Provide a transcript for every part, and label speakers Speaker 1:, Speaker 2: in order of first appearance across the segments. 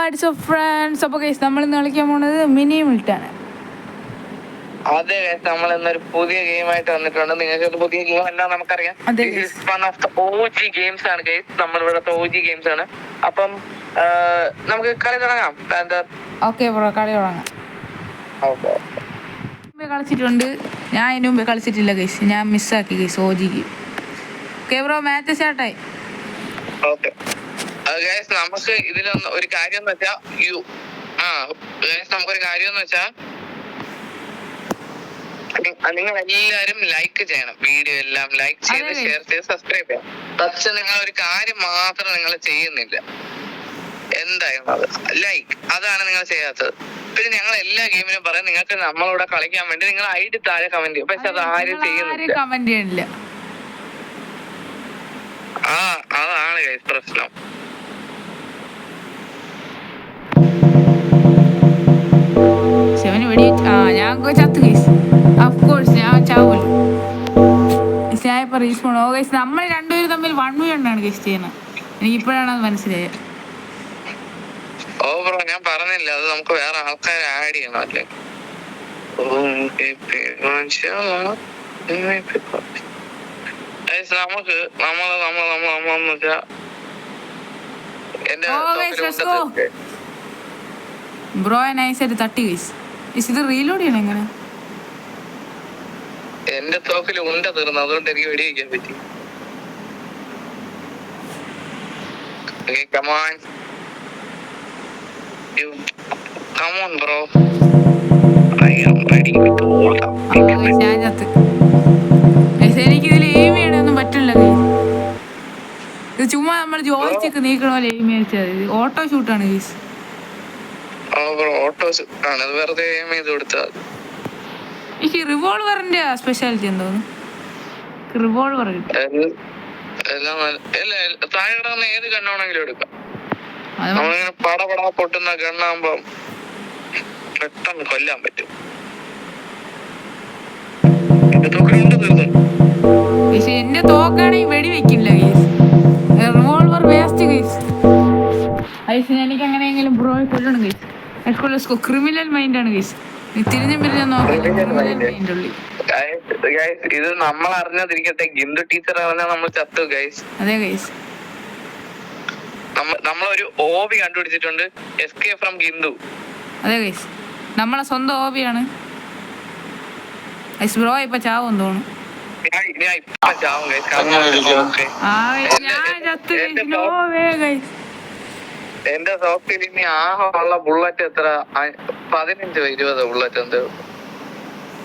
Speaker 1: What's of friends. അപ്പോൾ guys നമ്മൾ ഇന്ന് കളിക്കാൻ പോണത് മിനി മിൽട്ടാണ്.
Speaker 2: അതെ ഗൈസ്, നമ്മൾ ഇന്നൊരു പുതിയ ഗെയിമായിട്ട് വന്നിട്ടുണ്ട്. നിങ്ങൾക്ക് പുതിയ ഗെയിം എല്ലാം നമുക്കറിയാം. One of the OG games ആണ് ഗൈസ്, നമ്മളിവിടുത്തെ OG ഗെയിംസ് ആണ്. അപ്പം നമുക്ക് കളി തുടങ്ങാം.
Speaker 1: ഓക്കെ ബ്രോ, കളി തുടങ്ങാം. കളിച്ചിട്ടുണ്ട് ഞാൻ, അതിന് മുമ്പേ കളിച്ചിട്ടില്ല ഗൈസ്, ഞാൻ മിസ്സാക്കി ഗൈസ് OGക്ക്. ഓക്കെ ബ്രോ, മാച്ച് സ്റ്റാർട്ടായി.
Speaker 2: ഓക്കെ ഗൈസ്, നമുക്ക് ഇതിലൊന്ന് ഒരു കാര്യം എന്ന് വെച്ചാൽ നമുക്കൊരു കാര്യം എന്ന് വെച്ചാൽ നിങ്ങൾ എല്ലാരും ലൈക്ക് ചെയ്യണം. വീഡിയോ എല്ലാം ലൈക്ക് ചെയ്ത് ഷെയർ ചെയ്ത് സബ്സ്ക്രൈബ് ചെയ്യണം. പക്ഷെ നിങ്ങൾ ഒരു കാര്യം മാത്രം നിങ്ങൾ ചെയ്യുന്നില്ല, എന്തായാലും അത് ലൈക്ക്, അതാണ് നിങ്ങൾ ചെയ്യാത്തത്. പിന്നെ ഞങ്ങൾ എല്ലാ ഗെയിമിനും പറയാം നിങ്ങൾക്ക് നമ്മളോട് കളിക്കാൻ വേണ്ടി നിങ്ങൾ ID താഴെ കമന്റ് ചെയ്യും. പക്ഷെ അത് ആരും ചെയ്യുന്നില്ല. അതാണ് ഗൈസ് പ്രശ്നം.
Speaker 1: ഞാൻ ചത്തു ഗൈസ്, ഓഫ് കോഴ്സ് ഞാൻ ചാവൂല്ലോ. ഇപ്പൊ റീസ്പോൺ. ഓ ഗൈസ്, നമ്മൾ രണ്ടുപേരും തമ്മിൽ 1v1 ആണ് ഗൈസ് ചെയ്യുന്നത്. എനിക്കിപ്പോഴാണ് അത് മനസ്സിലായത്.
Speaker 2: ഓ ബ്രോ, ഞാൻ പറഞ്ഞില്ല, അത് നമുക്ക് വേറെ ആൾക്കാരെ ആഡ് ചെയ്യണം അല്ലേ. നമുക്ക് നമ്മളെന്ന് വെച്ചാ
Speaker 1: ബ്രോ നൈസായിട്ട് തട്ടി ഗൈസ്. ഇത് റീലോഡ് ചെയ്യണം എങ്ങനെ?
Speaker 2: എന്റെ തോക്കിൽ ഉണ്ട തീർന്നു, അതുകൊണ്ട് എനിക്ക് വെടിവെക്കാൻ പറ്റി. Come on bro, I am ready to hold up.
Speaker 1: എനിക്കിതിൽ എയിം ചെയ്യണൊന്നും പറ്റില്ല. ഇത് ചുമ്മാ നമ്മൾ ജോയിസ്റ്റിക്ക് നീക്കണ പോലെ എയിം ചെയ്ത് ഓട്ടോ ഷൂട്ടാണ് ഗൈസ്.
Speaker 2: ഓട്ടോ ആണ്, വെറുതെ എയിം ചെയ്ത് കൊടുത്താൽ.
Speaker 1: എനിക്ക് റിവോൾവറിന്റെ സ്പെഷ്യാലിറ്റി എന്തോന്നു? റിവോൾവർ
Speaker 2: താഴെ കിടക്കുന്ന ഏത് ഗണ്ണാണെങ്കിലും എടുക്കാം. നമ്മളിങ്ങനെ പടപടാ പൊട്ടുന്ന ഗണ്ണാകുമ്പോ പെട്ടെന്ന് കൊല്ലാൻ പറ്റും.
Speaker 1: പക്ഷെ എന്റെ തോക്കാണെങ്കിൽ വെടി വെക്കില്ല ഗൈസ്, റിവോൾവർ വേസ്റ്റ് ഗൈസ്. എനിക്ക് അങ്ങനെയെങ്കിലും ബ്രോ കൊല്ലണം ഗൈസ്. ക്രിമിനൽ മൈൻഡ് ആണ് ഗൈസ്. തിരിഞ്ഞും പിരിഞ്ഞും നോക്കില്ല, ക്രിമിനൽ മൈൻഡ് ഉള്ളി.
Speaker 2: ഇത് നമ്മൾ അറിഞ്ഞതിരിക്കട്ടെ, ഗിന്ദു ടീച്ചർ അറിഞ്ഞാൽ നമ്മൾ ചത്തു ഗൈസ്.
Speaker 1: അതെ ഗൈസ്,
Speaker 2: നമ്മളൊരു OB കണ്ടുപിടിച്ചിട്ടുണ്ട്, എസ്കേപ്പ് ഫ്രം ഗിന്ദു.
Speaker 1: അതെ ഗൈസ്, നമ്മളെ സ്വന്തം OB-ആണ്. ബ്രോ ഇപ്പൊ ചാവും തോന്നുന്നു.
Speaker 2: എന്റെ സോഫ്റ്റിൽ ഇനി ആഹുള്ള ബുള്ളറ്റ് എത്ര? 15-20 ബുള്ളറ്റ് ഉണ്ട്.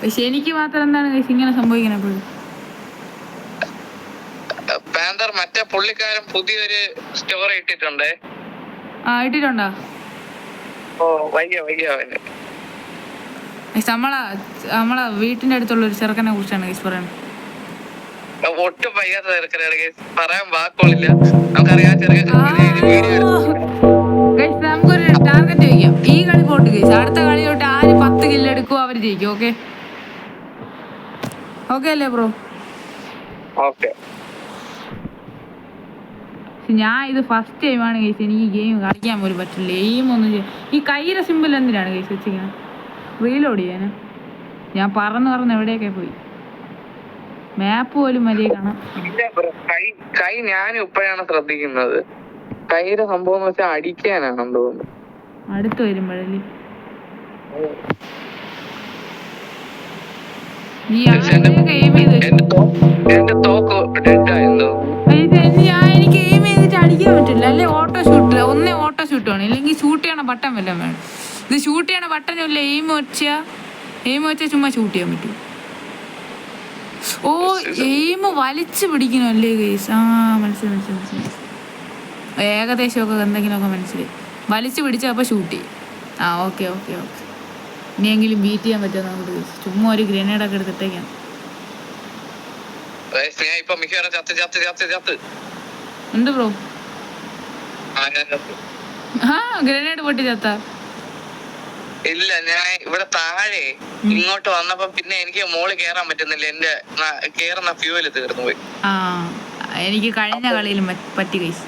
Speaker 1: പക്ഷെ എനിക്ക് മാത്രം എന്താണ് ഇങ്ങനെ സംഭവിക്കണപ്പോഴും?
Speaker 2: പാന്തർ മറ്റേ പുള്ളിക്കാരൻ പുതിയൊരു സ്റ്റോറി ഇട്ടിട്ടുണ്ടേ.
Speaker 1: ഇട്ടിട്ടുണ്ടോ?
Speaker 2: ഓ വയ്യ അവന്.
Speaker 1: നമ്മളെ വീട്ടിന്റെ അടുത്തുള്ള ഒരു ചെറുക്കനെ കുറിച്ചാണ് ഗൈസ് പറയുന്നത്.
Speaker 2: ഒട്ടും വയ്യാത്ത ചെറുക്കനാണ് ഗൈസ്, പറയാൻ വാക്കുകളില്ല. നമുക്കറിയാം
Speaker 1: നമുക്കൊരു ടാർഗറ്റ് വയ്ക്കാം. ഈ കളി പോട്ട് ഗൈസ്, അടുത്ത കളി തൊട്ട് ആര് 10 കില്ല് എടുക്കുവോ അവര് ജയിക്കും. ഓക്കെ അല്ലേ ബ്രോ?
Speaker 2: ഓക്കെ.
Speaker 1: ഞാൻ ഇത് ഫസ്റ്റ് ടൈമാണ് ഗൈസ്, എനിക്ക് ഗെയിം കളിക്കാൻ പോലും പറ്റില്ല. എയിം ഒന്നും ഈ കയ്യിലെ സിമ്പിൾ എന്തിനാണ് ഗൈസ് വെച്ചിരിക്കുന്നത്? റീലോഡ് ചെയ്യാനാ? ഞാൻ പറന്ന് എവിടെയൊക്കെ പോയി. മാപ്പ് പോലും വലിയ കാണാം.
Speaker 2: കൈ ഞാനും ഇപ്പോഴാണ് ശ്രദ്ധിക്കുന്നത്. കൈയുടെ സംഭവം എന്ന് വെച്ചാൽ അടിക്കാനാണെന്ന് തോന്നുന്നു.
Speaker 1: അടുത്ത് വരുമ്പോഴല്ലേ എനിക്ക് എയിം ചെയ്തിട്ട് അടിക്കാൻ പറ്റില്ല. അല്ലെ ഓട്ടോ ഷൂട്ട്, ഒന്നേ ഓട്ടോ ഷൂട്ട് വേണം, ഇല്ലെങ്കിൽ ഷൂട്ട് ചെയ്യണ ബട്ടൺ വല്ലതും വേണം. ഇത് ഷൂട്ട് ചെയ്യണ ബട്ടനും ഇല്ല. എയിം വെച്ചാൽ ചുമ്മാ ഷൂട്ട് ചെയ്യാൻ പറ്റും. ഓ എയിം വലിച്ചു പിടിക്കണല്ലേ ഗൈസ്? മനസ്സിലായി. ഏകദേശമൊക്കെ എന്തെങ്കിലുമൊക്കെ മനസ്സിലായി. വലിച്ചു പിടിച്ചാൽ അപ്പോൾ ഷൂട്ട് ചെയ്യും. ഓക്കെ. ഇനിയെങ്കിലും ബീറ്റ് ചെയ്യാൻ പറ്റുമോ നമുക്ക്? ചുമ്മാ ഒരു ഗ്രനേഡൊക്കെ എടുത്തിട്ടേക്കാം. എന്ത് ബ്രോ? ഗ്രനേഡ് പൊട്ടി ചത്ത?
Speaker 2: ഇല്ല, ഞാൻ ഇവിടെ താഴെ ഇങ്ങോട്ട് വന്നപ്പോ പിന്നെ എനിക്ക് മോള് കേറാൻ പറ്റുന്നില്ല. എന്റെ കേറുന്ന ഫ്യൂവല് തീർന്നു പോയി.
Speaker 1: എനിക്ക് കഴിഞ്ഞ കളിയിലും പറ്റി ഗൈസ്.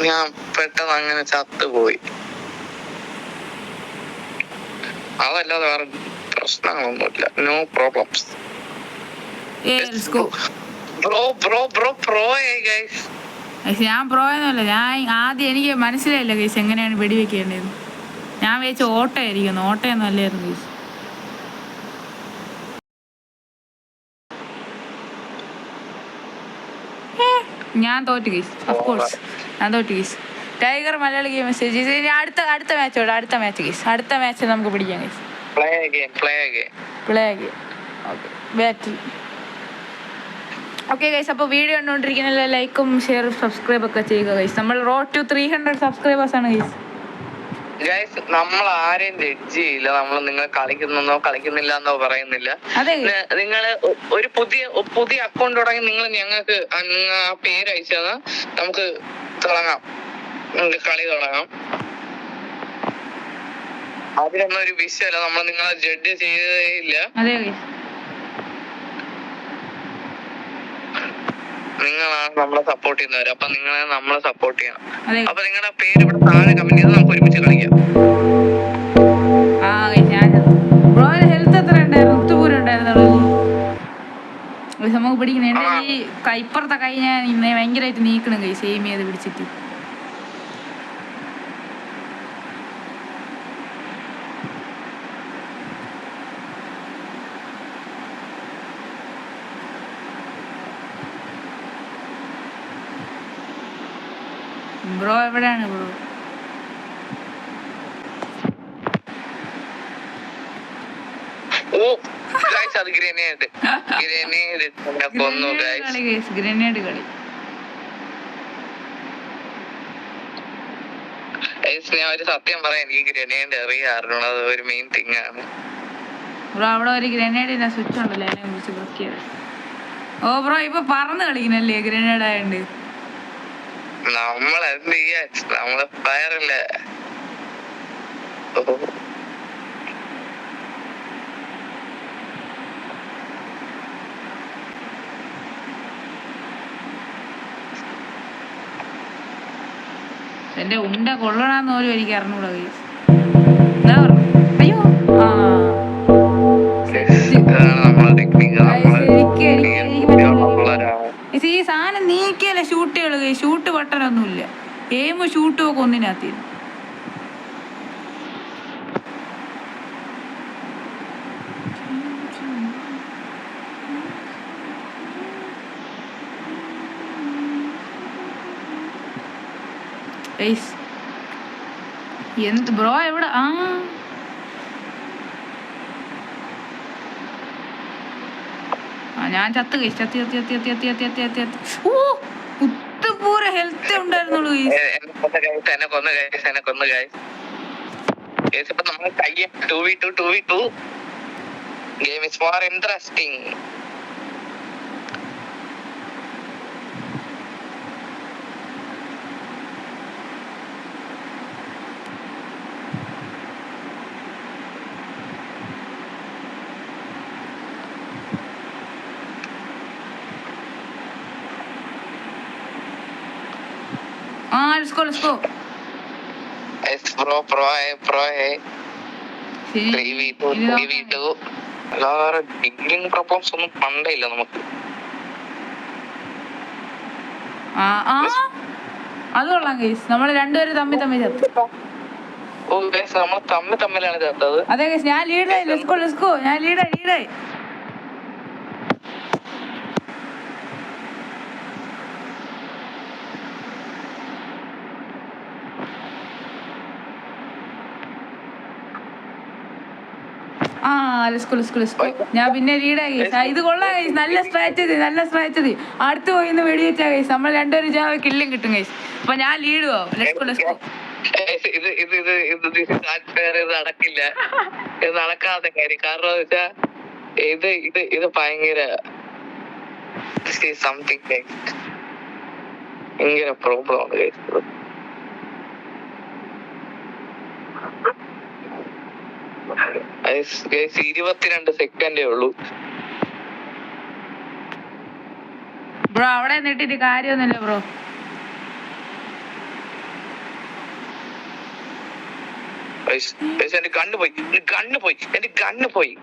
Speaker 2: ഞാൻ പെട്ടെന്ന് അങ്ങനെ ചത്തുപോയി. അതല്ലാതെ വേറെ പ്രശ്നങ്ങളൊന്നുമില്ല. No problems.
Speaker 1: ഞാൻ പ്രോയൊന്നുമല്ല. ഞാൻ ആദ്യം എനിക്ക് മനസ്സിലായില്ല കേസ് എങ്ങനെയാണ് വെടിവെക്കേണ്ടത്. ഞാൻ വിചാരിച്ച ഓട്ടമായിരിക്കുന്നു. ഓട്ടയൊന്നും അല്ലായിരുന്നു കേസ്. ഞാൻ തോറ്റു കേസ്. ഓഫ്കോഴ്സ് ഞാൻ തോറ്റു case. Tiger Malayali game message അടുത്ത മാച്ചോട് അടുത്ത മാച്ച് കേസ്. അടുത്ത മാച്ച് നമുക്ക് പിടിക്കാം കേസ്. പ്ലേ ഗെയിം ഓക്കെ ബാറ്റിൽ. ഓക്കെ ഗൈസ്, അപ്പോൾ വീഡിയോ കണ്ടുകൊണ്ടിരിക്കുന്ന ലൈക്കും ഷെയറും സബ്സ്ക്രൈബ് ഒക്കെ ചെയ്യുക ഗൈസ്. നമ്മൾ റോഡ് ടു 300 സബ്സ്ക്രൈബേഴ്സ് ആണ് ഗൈസ്.
Speaker 2: ഗൈസ് നമ്മൾ ആരെയും ജഡ്ജ് ചെയ്യില്ല. നമ്മൾ നിങ്ങൾ കളിക്കുന്നോ കളിക്കുന്നില്ല എന്നോ പറയുന്നില്ല. നിങ്ങള് ഒരു പുതിയ അക്കൗണ്ട് തുടങ്ങി നിങ്ങൾ ഞങ്ങൾക്ക് ആ പേര് അയച്ചാൽ നമുക്ക് തുടങ്ങാം, നമുക്ക് കളി തുടങ്ങാം. അതിലൊന്നും ഒരു വിഷയമല്ല. നമ്മൾ നിങ്ങളെ ജഡ്ജ് ചെയ്തതേ ഇല്ല. നിങ്ങളാണ് നമ്മളെ സപ്പോർട്ട് ചെയ്യുന്നവര്. അപ്പൊ നിങ്ങളെ നമ്മളെ സപ്പോർട്ട് ചെയ്യണം. അപ്പൊ നിങ്ങളുടെ പേര് ഇവിടെ താഴെ കമന്റ് ചെയ്ത് നമുക്ക് ഒരുമിച്ച് കളിക്കാം.
Speaker 1: നമുക്ക് പിടിക്കണേ. ഈ ഇപ്പുറത്തെ കൈ ഞാൻ ഭയങ്കരമായിട്ട് നീക്കണം കൈ സെയിം ചെയ്ത് പിടിച്ചിട്ട്. ബ്രോ എവിടെയാണ് ബ്രോ?
Speaker 2: ഗ്രനേഡ്
Speaker 1: കളി.
Speaker 2: ഞാൻ ഒരു സത്യം പറയാം, എനിക്ക് ഗ്രനേഡ് അറിയാറുണ്ട്. അത് ഒരു മെയിൻ തിങ് ആണ്
Speaker 1: ബ്രോ. അവിടെ ഒരു ഗ്രനേഡിന്റെ സ്വിച്ച് ഉണ്ടല്ലോ, അതിനെ കുറിച്ച് പ്രത്യേകത. ഓ ബ്രോ ഇപ്പൊ പറന്ന് കളിക്കണല്ലേ ഗ്രനേഡ് ആയണ്ട്.
Speaker 2: നമ്മൾ എന്ത് ചെയ്യാ, നമ്മള് ഫയറല്ലേ.
Speaker 1: എന്റെ ഉണ്ട കൊള്ളണമെന്ന് പോലും എനിക്ക് അറിഞ്ഞൂടാ. അയ്യോ ഈ സാധനം നീക്കിയല്ലേ ഷൂട്ടുകള്. ഷൂട്ട് ബട്ടനൊന്നുമില്ല. എയിമും ഷൂട്ടും ഒക്കെ ഒന്നിനകത്ത്. എന്ത് ബ്രോ എവിടെ? ഞാൻ ചത്ത് കഴിച്ചു. പൂര ഹെൽത്ത് ഉണ്ടായിരുന്നുള്ളൂ.
Speaker 2: Game is more interesting.
Speaker 1: Let's go.
Speaker 2: It's pro. 3v2. അല്ലാതെ ഡിഗ്രിങ് പ്രോബ്ലംസ് ഒന്നും പണ്ടേ ഇല്ല നമുക്ക്.
Speaker 1: അത് കൊള്ളാം ഗൈസ്. നമ്മള് രണ്ടുപേരും തമ്മിൽ ചത്തു.
Speaker 2: ഓ ഗൈസ്, നമ്മൾ തമ്മിലാണ് ചത്തത്.
Speaker 1: അതെ ഗൈസ്, ഞാൻ ലീഡായി. Let's go. ഞാൻ ലീഡായി. ഞാൻ പിന്നെ ലീഡായി. ഇത് കൊള്ളാം ഗൈസ്. നല്ല സ്ട്രാറ്റജി. അടുത്ത് പോയി വെടിവെച്ചാ ഗൈസ് നമ്മൾ രണ്ടുപേരും കില്ലും കിട്ടും ഗൈസ്. അപ്പൊ ഞാൻ ലീഡ് പോവാം.
Speaker 2: ഇത് നടക്കില്ല. ഇത് നടക്കാത്ത കാര്യം. കാരണം വെച്ചാ ഇത് ഭയങ്കര സംതിങ് ഭയങ്കര പ്രോബ്ലം ആണ് ഗൈസ്. 22 സെക്കൻഡേ ഉള്ളൂ
Speaker 1: ബ്രോ. അവിടെ നിന്നിട്ട് കാര്യമൊന്നുമില്ല ബ്രോ.
Speaker 2: എന്റെ കണ്ണ് പോയി, എന്റെ കണ്ണ് പോയി, എന്റെ കണ്ണ് പോയി.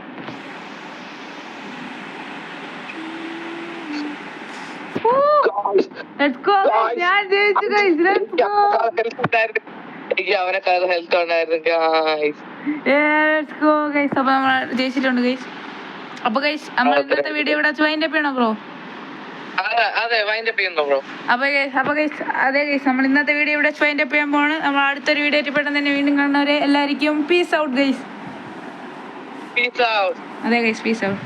Speaker 1: ഞാൻ ജയിച്ചു ഗൈസ്. Let's go.
Speaker 2: എനിക്ക് അവനെക്കാളും ഹെൽത്ത് ഉണ്ടായിരുന്നു ഗൈസ്.
Speaker 1: Let's go guys. അപ്പൊ നമ്മൾ ജയിച്ചിട്ടുണ്ട് ഗൈസ്. അപ്പൊ ഗൈസ് നമ്മൾ ഇന്നത്തെ വീഡിയോ ഇവിടെ വൈൻഡ് അപ്പ് ചെയ്യണോ ബ്രോ?
Speaker 2: അതെ വൈൻഡ് അപ്പ് ചെയ്യുന്നു ബ്രോ.
Speaker 1: അപ്പൊ ഗൈസ് അതെ ഗൈസ് നമ്മൾ ഇന്നത്തെ വീഡിയോ ഇവിടെ വൈൻഡ് അപ്പ് ചെയ്യാൻ പോവാണ്. നമ്മൾ അടുത്തൊരു വീഡിയോ ആയിട്ട് പെട്ടെന്ന് തന്നെ വീണ്ടും കാണുന്നവരെ എല്ലാവർക്കും peace out guys.
Speaker 2: Peace out.
Speaker 1: അതെ ഗൈസ്, പീസ് ഔട്ട്.